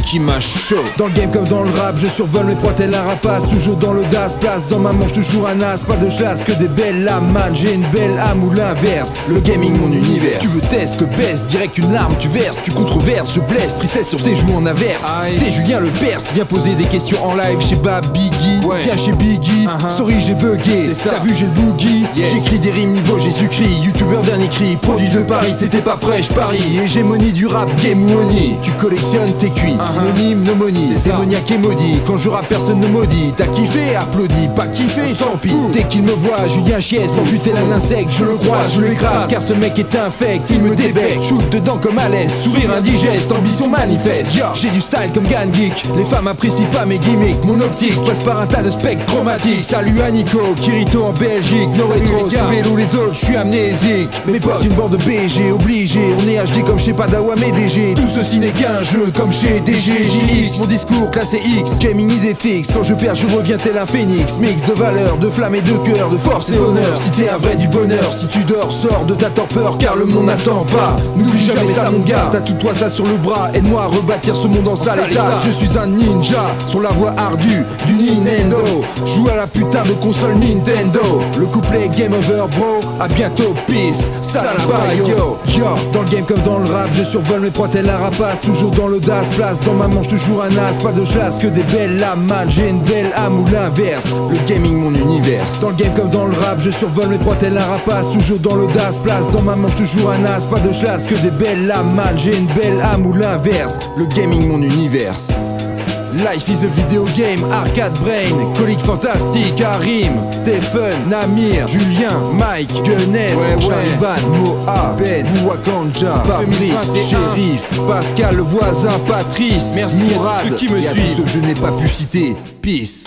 qui m'a chaud. Dans le game comme dans le rap, je survole mes proies tel un rapace. Toujours dans l'audace, place dans ma manche, toujours un as. Pas de schlass, que des belles lames, man. J'ai une belle âme ou l'inverse. Le gaming, mon univers. Tu veux test, le baisse, direct une larme, tu verses. Tu controverses, je blesse, tristesse sur tes joues en averse. T'es Julien le Perse, viens poser des questions en live chez Bab Biggie. Viens chez Biggie, sorry j'ai bugué. T'as vu j'ai le boogie, j'écris des rimes niveau Jésus-Christ. Youtubeur dernier cri, produit de Paris, t'étais pas prêt, j'parie. Hégémonie du rap, game ou oni. Tu collectionnes tes cuits, synonyme, pneumonie. Démoniaque et maudit, quand je rappe personne ne maudit. T'as kiffé, applaudis, pas kiffé, tant pis. Dès qu'il me voit, Julien Chies, s'enfuit tel un insecte. Je le croise, je l'écrase, car ce mec est infect. Il me débecque, shoot dedans comme à l'est. Sourire indigeste, ambition manifeste. J'ai du style comme Gan Geek, les femmes apprécient pas mes gimmicks. Mon optique passe par un tas de specs chromatiques. Salut à Nico, Kirito en Belgique. No rétro, Cybèle ou les autres, je suis amnésique. Mes potes, une vente de BG, obligé. On est HD comme chez Padawa MDG. Tout ceci n'est qu'un jeu comme chez DGJX. Mon discours classé X, gaming idée fixe. Quand je perds, je reviens tel un phénix. Mix de valeur, de flamme et de cœur, de force et honneur. Si t'es un vrai du bonheur, si tu dors, sors de ta torpeur, car le monde n'attend pas. N'oublie jamais ça, mon gars. T'as tout toi ça sur le bras, aide-moi à rebâtir ce monde en sale état. Je suis un ninja sur la voie ardue du Nintendo. Joue à la putain de console Nintendo. Le couplet game over, bro. À bientôt, peace. Salaba, yo. Dans le game comme dans le rap, je survole mes proies tel un rapace. Toujours dans l'audace, place dans ma manche, toujours un as. Pas de schlass, que des belles lames, man. J'ai une belle âme ou l'inverse. Le gaming, mon univers. Dans le game comme dans le rap, je survole mes proies tel un rapace. Toujours dans l'audace, place dans ma manche, toujours un as. Pas de schlass, que des belles lames, man. J'ai une belle âme ou l'inverse. Le gaming, mon univers. Life is a video game, arcade brain, colique fantastique, Harim, Stephen, Namir, Julien, Mike, Guenet, Chariban, Moa, Ben, Wakanja, Fabrice, Shérif, Pascal, le voisin, Patrice, merci Mourad, ceux qui me et à suivent. tous ceux que je n'ai pas pu citer. Peace.